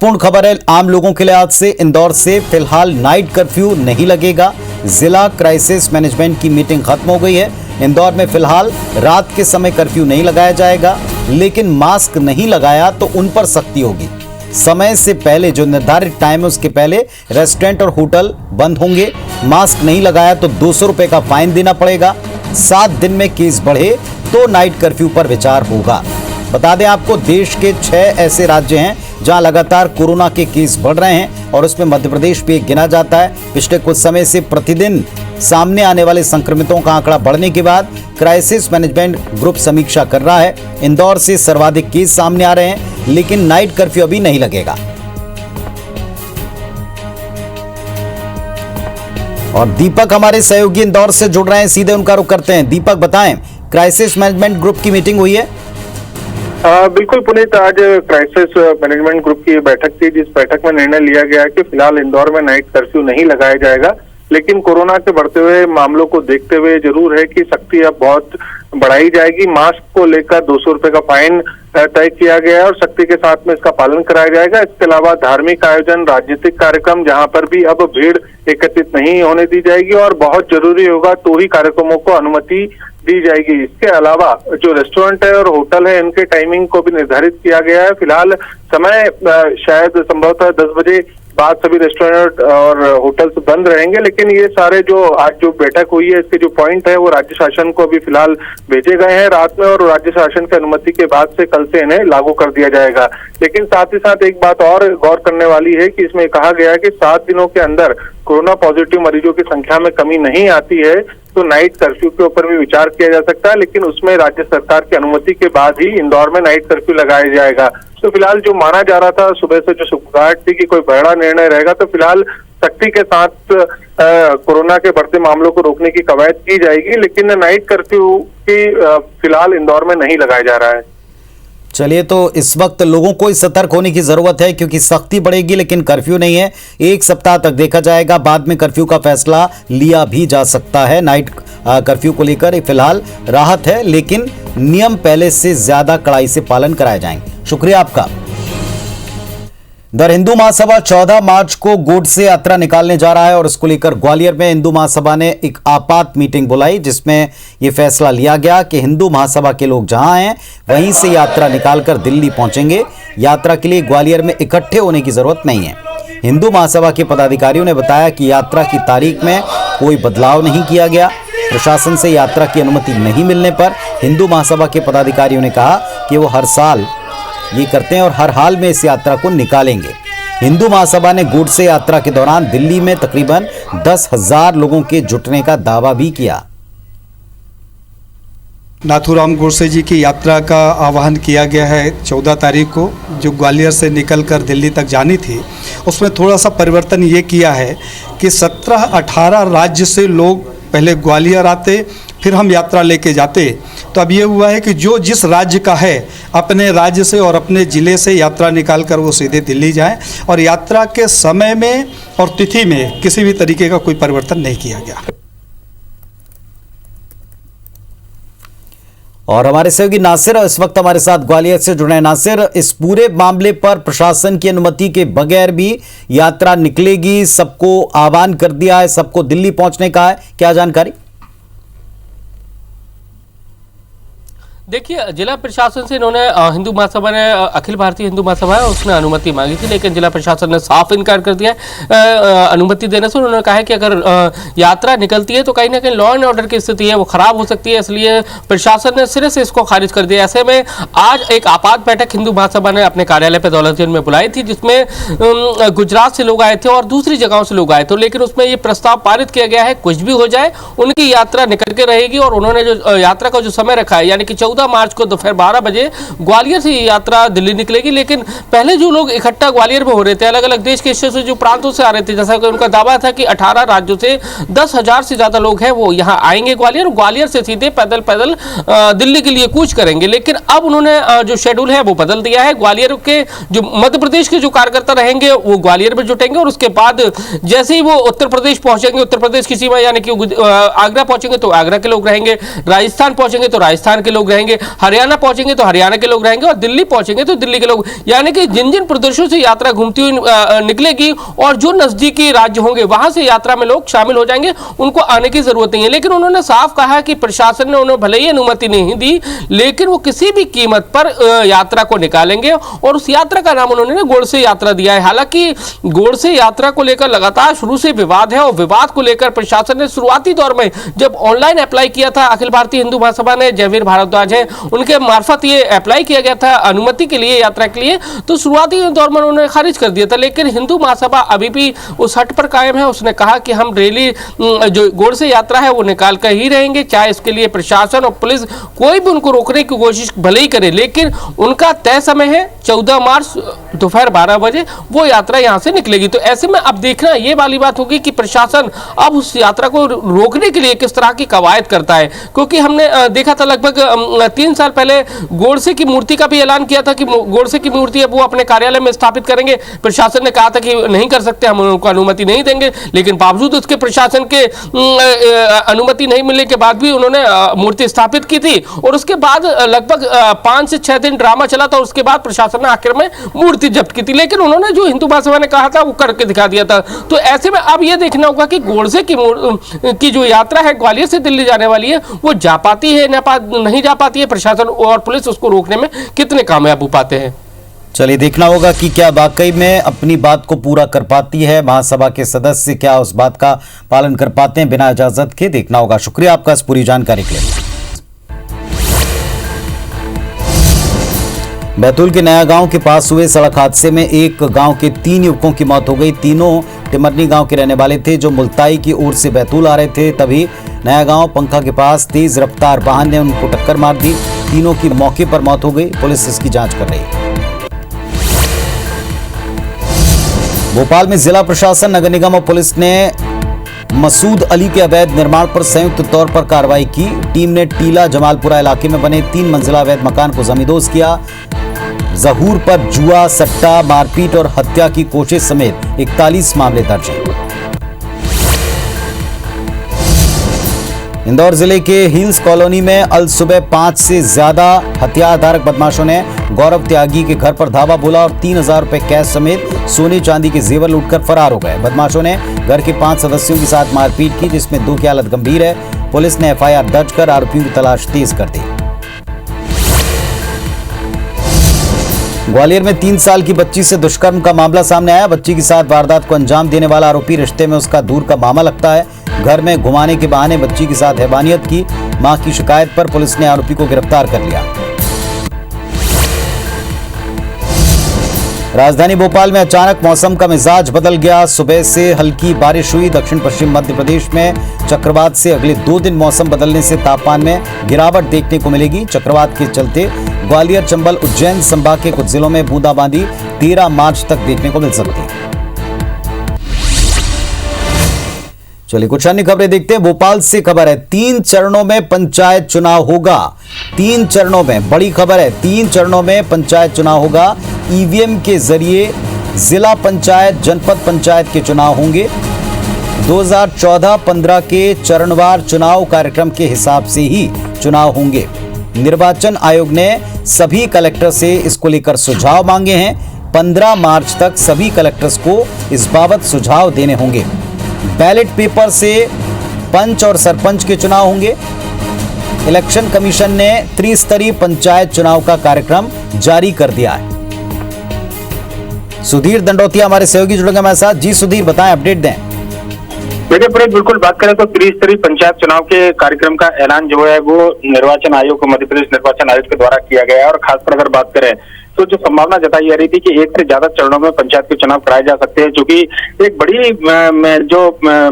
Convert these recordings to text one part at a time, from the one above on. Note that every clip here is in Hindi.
पूर्ण खबर है आम लोगों के लिए आज से। इंदौर से फिलहाल नाइट कर्फ्यू नहीं लगेगा। जिला क्राइसिस मैनेजमेंट की मीटिंग खत्म हो गई है। इंदौर में फिलहाल रात के समय कर्फ्यू नहीं लगाया जाएगा, लेकिन मास्क नहीं लगाया तो उन पर सख्ती होगी। समय से पहले जो निर्धारित टाइम है उसके पहले रेस्टोरेंट और होटल बंद होंगे। मास्क नहीं लगाया तो 200 रुपए का फाइन देना पड़ेगा। 7 दिन में केस बढ़े तो नाइट कर्फ्यू पर विचार होगा। बता दें आपको, देश के 6 ऐसे राज्य हैं जहां लगातार कोरोना के केस बढ़ रहे हैं और उसमें मध्य प्रदेश भी गिना जाता है। पिछले कुछ समय से प्रतिदिन सामने आने वाले संक्रमितों का आंकड़ा बढ़ने के बाद क्राइसिस मैनेजमेंट ग्रुप समीक्षा कर रहा है। इंदौर से सर्वाधिक केस सामने आ रहे हैं, लेकिन नाइट कर्फ्यू अभी नहीं लगेगा। और दीपक हमारे सहयोगी इंदौर से जुड़ रहे हैं, सीधे उनका रुख करते हैं। दीपक बताएं, क्राइसिस मैनेजमेंट ग्रुप की मीटिंग हुई है? बिल्कुल पुनीत, आज क्राइसिस मैनेजमेंट ग्रुप की बैठक थी, जिस बैठक में निर्णय लिया गया कि फिलहाल इंदौर में नाइट कर्फ्यू नहीं लगाया जाएगा, लेकिन कोरोना के बढ़ते हुए मामलों को देखते हुए जरूर है कि सख्ती अब बहुत बढ़ाई जाएगी। मास्क को लेकर 200 रुपए का फाइन तय किया गया है और सख्ती के साथ में इसका पालन कराया जाएगा। इसके अलावा धार्मिक आयोजन, राजनीतिक कार्यक्रम, जहां पर भी अब भीड़ एकत्रित नहीं होने दी जाएगी और बहुत जरूरी होगा तो ही कार्यक्रमों को अनुमति दी जाएगी। इसके अलावा जो रेस्टोरेंट है और होटल है, इनके टाइमिंग को भी निर्धारित किया गया है। फिलहाल समय शायद संभवतः 10 बजे बाद सभी रेस्टोरेंट और होटल्स बंद रहेंगे, लेकिन ये सारे जो आज जो बैठक हुई है, इसके जो पॉइंट है वो राज्य शासन को अभी फिलहाल भेजे गए हैं रात में, और राज्य शासन की अनुमति के बाद से कल से इन्हें लागू कर दिया जाएगा। लेकिन साथ ही साथ एक बात और गौर करने वाली है कि इसमें कहा गया है कि 7 दिनों के अंदर कोरोना पॉजिटिव मरीजों की संख्या में कमी नहीं आती है तो नाइट कर्फ्यू के ऊपर भी विचार किया जा सकता है, लेकिन उसमें राज्य सरकार की अनुमति के बाद ही इंदौर में नाइट कर्फ्यू लगाया जाएगा। तो फिलहाल जो माना जा रहा था सुबह से, जो सुगबुगाहट थी कि कोई बड़ा निर्णय रहेगा, तो फिलहाल सख्ती के साथ कोरोना के बढ़ते मामलों को रोकने की कवायद की जाएगी, लेकिन नाइट कर्फ्यू की फिलहाल इंदौर में नहीं लगाया जा रहा है। चलिए, तो इस वक्त लोगों को सतर्क होने की जरूरत है, क्योंकि सख्ती बढ़ेगी लेकिन कर्फ्यू नहीं है। 1 सप्ताह तक देखा जाएगा, बाद में कर्फ्यू का फैसला लिया भी जा सकता है। नाइट कर्फ्यू को लेकर फिलहाल राहत है, लेकिन नियम पहले से ज्यादा कड़ाई से पालन कराए जाएंगे। शुक्रिया आपका। हिंदू महासभा 14 मार्च को गोडसे यात्रा निकालने जा रहा है और इसको लेकर ग्वालियर में हिंदू महासभा ने एक आपात मीटिंग बुलाई, जिसमें यह फैसला लिया गया कि हिंदू महासभा के लोग जहां हैं वहीं से यात्रा निकालकर दिल्ली पहुंचेंगे। यात्रा के लिए ग्वालियर में इकट्ठे होने की जरूरत नहीं है। हिंदू महासभा के पदाधिकारियों ने बताया कि यात्रा की तारीख में कोई बदलाव नहीं किया गया। प्रशासन से यात्रा की अनुमति नहीं मिलने पर हिंदू महासभा के पदाधिकारियों ने कहा कि वो हर साल ये करते हैं और हर हाल में इस यात्रा को निकालेंगे। हिंदू महासभा ने गोडसे यात्रा के दौरान दिल्ली में तकरीबन 10,000 लोगों के जुटने का दावा भी किया। नाथूराम गोडसे जी की यात्रा का आह्वान किया गया है 14 तारीख को, जो ग्वालियर से निकलकर दिल्ली तक जानी थी। उसमें थोड़ा सा परिवर्तन ये किया है कि 17-18 राज्य से लोग पहले ग्वालियर आते, फिर हम यात्रा लेके जाते। तो अब ये हुआ है कि जो जिस राज्य का है, अपने राज्य से और अपने ज़िले से यात्रा निकालकर वो सीधे दिल्ली जाएं, और यात्रा के समय में और तिथि में किसी भी तरीके का कोई परिवर्तन नहीं किया गया। और हमारे सहयोगी नासिर इस वक्त हमारे साथ ग्वालियर से जुड़े हैं। नासिर, इस पूरे मामले पर प्रशासन की अनुमति के बगैर भी यात्रा निकलेगी, सबको आह्वान कर दिया है, सबको दिल्ली पहुंचने का है, क्या जानकारी? देखिए, जिला प्रशासन से इन्होंने हिंदू महासभा ने, अखिल भारतीय हिंदू महासभा है, उसने अनुमति मांगी थी, लेकिन जिला प्रशासन ने साफ इनकार कर दिया है अनुमति देने से। उन्होंने कहा है कि अगर यात्रा निकलती है तो कहीं ना कहीं लॉ एंड ऑर्डर की स्थिति है वो खराब हो सकती है, इसलिए प्रशासन ने सिरे से इसको खारिज कर दिया। ऐसे में आज एक आपात बैठक हिंदू महासभा ने अपने कार्यालय पर दौलतगंज में बुलाई थी, जिसमें गुजरात से लोग आए थे और दूसरी जगहों से लोग आए थे, लेकिन उसमें ये प्रस्ताव पारित किया गया है, कुछ भी हो जाए उनकी यात्रा निकल के रहेगी। और उन्होंने जो यात्रा का जो समय रखा है, यानी कि 14 मार्च को दोपहर 12 बजे ग्वालियर से यात्रा दिल्ली निकलेगी। लेकिन पहले जो लोग इकट्ठा ग्वालियर में हो रहे थे, अलग अलग देश के हिस्से से, जो प्रांतों से आ रहे थे, जैसा कि उनका दावा था कि 18 राज्यों से 10,000 से ज्यादा लोग हैं वो यहाँ आएंगे ग्वालियर, ग्वालियर से सीधे पैदल पैदल दिल्ली के लिए कूच करेंगे। लेकिन अब उन्होंने जो शेड्यूल है वो बदल दिया है। ग्वालियर के जो मध्य प्रदेश के जो कार्यकर्ता रहेंगे वो ग्वालियर में जुटेंगे, और उसके बाद जैसे ही वो उत्तर प्रदेश पहुंचेंगे, उत्तर प्रदेश की सीमा यानी कि आगरा पहुंचेंगे तो आगरा के लोग रहेंगे, राजस्थान पहुंचेंगे तो राजस्थान के लोग रहेंगे, रहेंगे, हरियाणा पहुंचेंगे तो हरियाणा के लोग रहेंगे और दिल्ली पहुंचेंगे तो दिल्ली के लोग, यानी कि जिन जिन प्रदेशों से यात्रा घूमती हुई निकलेगी और जो नजदीकी राज्य होंगे वहां से यात्रा में लोग शामिल हो जाएंगे, उनको आने की जरूरत नहीं है। लेकिन उन्होंने साफ कहा कि प्रशासन ने उन्हें भले ही अनुमति नहीं दी, लेकिन वो किसी भी कीमत पर यात्रा को निकालेंगे और उस यात्रा का नाम उन्होंने गोडसे यात्रा दिया है। हालांकि गोडसे यात्रा को लेकर लगातार शुरू से विवाद है और विवाद को लेकर प्रशासन ने शुरुआती दौर में जब ऑनलाइन अप्लाई किया था, अखिल भारतीय हिंदू महासभा ने, जयवीर भारद्वाज है उनके मार्फत ये अप्लाई किया गया था अनुमति के लिए, यात्रा के लिए, तो शुरुआती दौर में उन्होंने खारिज कर दिया था। लेकिन हिंदू महासभा अभी भी उस हट पर कायम है। उसने कहा कि हम रैली जो गोडसे यात्रा है वो निकाल कर ही रहेंगे, चाहे इसके लिए प्रशासन और पुलिस कोई भी उनको रोकने की कोशिश भले ही करे, लेकिन उनका तय समय है 14 मार्च दोपहर 12 बजे वो यात्रा यहां से निकलेगी। तो ऐसे में अब देखना ये वाली बात होगी कि प्रशासन अब उस यात्रा को रोकने के लिए किस तरह की कवायद करता है, क्योंकि हमने देखा था लगभग 3 साल पहले गोडसे की मूर्ति का भी ऐलान किया था कि गोडसे की मूर्ति अब वो अपने कार्यालय में स्थापित करेंगे। प्रशासन ने कहा था कि नहीं कर सकते, हम उनको अनुमति नहीं देंगे, लेकिन बावजूद उसके प्रशासन के अनुमति नहीं मिलने के बाद भी उन्होंने मूर्ति स्थापित की थी और उसके बाद लगभग 5 से 6 दिन ड्रामा चला था। उसके बाद प्रशासन ने आखिर में मूर्ति जब्त की थी, लेकिन उन्होंने जो हिंदू महासभा ने कहा था वो करके दिखा दिया था। तो ऐसे में अब यह देखना होगा कि गोडसे की जो यात्रा है ग्वालियर से दिल्ली जाने वाली है वो जा पाती है नहीं जा पाती है, प्रशासन और पुलिस उसको रोकने में कितने कामयाब हो पाते हैं। चलिए देखना होगा कि क्या वाकई में अपनी बात को पूरा कर पाती है महासभा के सदस्य, क्या उस बात का पालन कर पाते हैं बिना इजाजत के, देखना होगा। शुक्रिया आपका इस पूरी जानकारी के लिए। बैतूल के नया गांव के पास हुए सड़क हादसे में एक गांव के 3 युवकों की मौत हो गई। तीनों टिमरनी गांव के रहने वाले थे जो मुल्ताई की ओर से बैतूल आ रहे थे। तभी नया गांव पंखा के पास तेज रफ्तार वाहन ने उनको टक्कर मार दी। तीनों की मौके पर मौत हो गई। पुलिस इसकी जांच कर रही है। भोपाल में जिला प्रशासन, नगर निगम और पुलिस ने मसूद अली के अवैध निर्माण पर संयुक्त तौर पर कार्रवाई की। टीम ने टीला जमालपुरा इलाके में बने 3 मंजिला अवैध मकान को जमींदोज किया। जहूर पर जुआ, सट्टा, मारपीट और हत्या की कोशिश समेत 41 मामले दर्ज हैं। इंदौर जिले के हिल्स कॉलोनी में अल सुबह 5 से ज्यादा हथियारधारक बदमाशों ने गौरव त्यागी के घर पर धावा बोला और 3000 रुपए कैश समेत सोने चांदी के जेवर लूटकर फरार हो गए। बदमाशों ने घर के 5 सदस्यों के साथ मारपीट की, जिसमें 2 की हालत गंभीर है। पुलिस ने FIR दर्ज कर आरोपियों की तलाश तेज कर दी। ग्वालियर में 3 साल की बच्ची से दुष्कर्म का मामला सामने आया। बच्ची के साथ वारदात को अंजाम देने वाला आरोपी रिश्ते में उसका दूर का मामा लगता है। घर में घुमाने के बहाने बच्ची के साथ हैवानियत की। मां की शिकायत पर पुलिस ने आरोपी को गिरफ्तार कर लिया। राजधानी भोपाल में अचानक मौसम का मिजाज बदल गया। सुबह से हल्की बारिश हुई। दक्षिण पश्चिम मध्य प्रदेश में चक्रवात से अगले 2 दिन मौसम बदलने से तापमान में गिरावट देखने को मिलेगी। चक्रवात के चलते ग्वालियर, चंबल, उज्जैन संभाग के कुछ जिलों में बूंदाबांदी 13 मार्च तक देखने को मिल सकती है। चलिए कुछ अन्य खबरें देखते हैं। भोपाल से खबर है, 3 चरणों में पंचायत चुनाव होगा। 3 चरणों में, बड़ी खबर है, 3 चरणों में पंचायत चुनाव होगा। ईवीएम के जरिए जिला पंचायत, जनपद पंचायत के चुनाव होंगे। 2014-15 के चरणवार चुनाव कार्यक्रम के हिसाब से ही चुनाव होंगे। निर्वाचन आयोग ने सभी कलेक्टर से इसको लेकर सुझाव मांगे हैं। 15 मार्च तक सभी कलेक्टर्स को इस बाबत सुझाव देने होंगे। बैलेट पेपर से पंच और सरपंच के चुनाव होंगे। इलेक्शन कमीशन ने त्रिस्तरीय पंचायत चुनाव का कार्यक्रम जारी कर दिया है। सुधीर दंडोतिया हमारे सहयोगी जुड़ेंगे हमारे साथ। जी सुधीर, बताएं, अपडेट दें। देखिए पुनीत, बिल्कुल बात करें तो त्रिस्तरीय पंचायत चुनाव के कार्यक्रम का ऐलान जो है वो निर्वाचन आयोग, मध्य प्रदेश निर्वाचन आयोग के द्वारा किया गया है। और खासकर अगर बात करें तो जो संभावना जताई जा रही थी कि 1 से ज्यादा चरणों में पंचायत के चुनाव कराए जा सकते हैं, क्योंकि एक बड़ी जो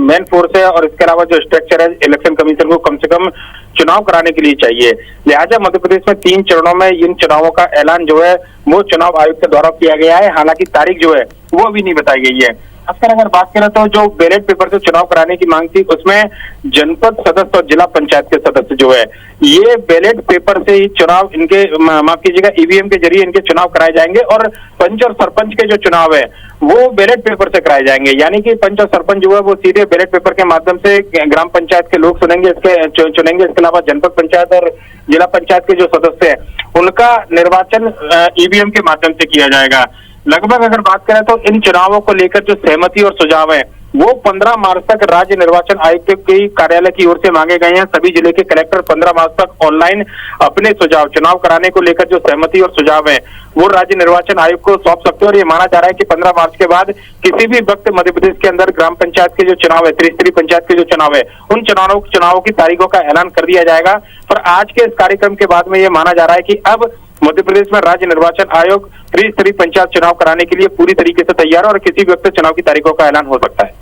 मेन फोर्स है और इसके अलावा जो स्ट्रक्चर है इलेक्शन कमीशन को कम से कम चुनाव कराने के लिए चाहिए। लिहाजा मध्य प्रदेश में 3 चरणों में इन चुनावों का ऐलान जो है वो चुनाव आयोग के द्वारा किया गया है। हालांकि तारीख जो है वो अभी नहीं बताई गई है। खासकर अगर बात करें तो जो बैलेट पेपर से चुनाव कराने की मांग थी उसमें जनपद सदस्य और जिला पंचायत के सदस्य जो है ये बैलेट पेपर से ही चुनाव इनके माफ कीजिएगा ईवीएम के जरिए इनके चुनाव कराए जाएंगे और पंच और सरपंच के जो चुनाव है वो बैलेट पेपर से कराए जाएंगे। यानी कि पंच और सरपंच जो है वो सीधे बैलेट पेपर के माध्यम से ग्राम पंचायत के लोग चुनेंगे। इसके अलावा जनपद पंचायत और जिला पंचायत के जो सदस्य हैं उनका निर्वाचन ईवीएम के माध्यम से किया जाएगा। लगभग अगर बात करें तो इन चुनावों को लेकर जो सहमति और सुझाव है वो 15 मार्च तक राज्य निर्वाचन आयुक्त के कार्यालय की ओर से मांगे गए हैं। सभी जिले के कलेक्टर 15 मार्च तक ऑनलाइन अपने सुझाव चुनाव कराने को लेकर जो सहमति और सुझाव है वो राज्य निर्वाचन आयोग को सौंप सकते हैं। और ये माना जा रहा है कि 15 मार्च के बाद किसी भी वक्त मध्य प्रदेश के अंदर ग्राम पंचायत के जो चुनाव है, त्रिस्तरीय पंचायत के जो चुनाव है, उन चुनावों की तारीखों का ऐलान कर दिया जाएगा। पर आज के इस कार्यक्रम के बाद में ये माना जा रहा है कि अब मध्य प्रदेश में राज्य निर्वाचन आयोग त्रिस्तरीय पंचायत चुनाव कराने के लिए पूरी तरीके से तैयार है और किसी भी वक्त चुनाव की तारीखों का ऐलान हो सकता है।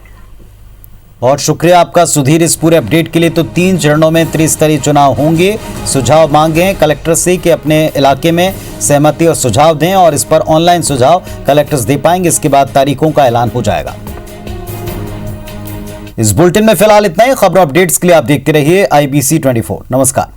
बहुत शुक्रिया आपका सुधीर इस पूरे अपडेट के लिए। तो 3 चरणों में त्रिस्तरीय चुनाव होंगे। सुझाव मांगे हैं कलेक्टर से कि अपने इलाके में सहमति और सुझाव दें और इस पर ऑनलाइन सुझाव कलेक्टर्स दे पाएंगे। इसके बाद तारीखों का ऐलान हो जाएगा। इस बुलेटिन में फिलहाल इतना ही। खबरों अपडेट्स के लिए आप देखते रहिए IBC 24। नमस्कार।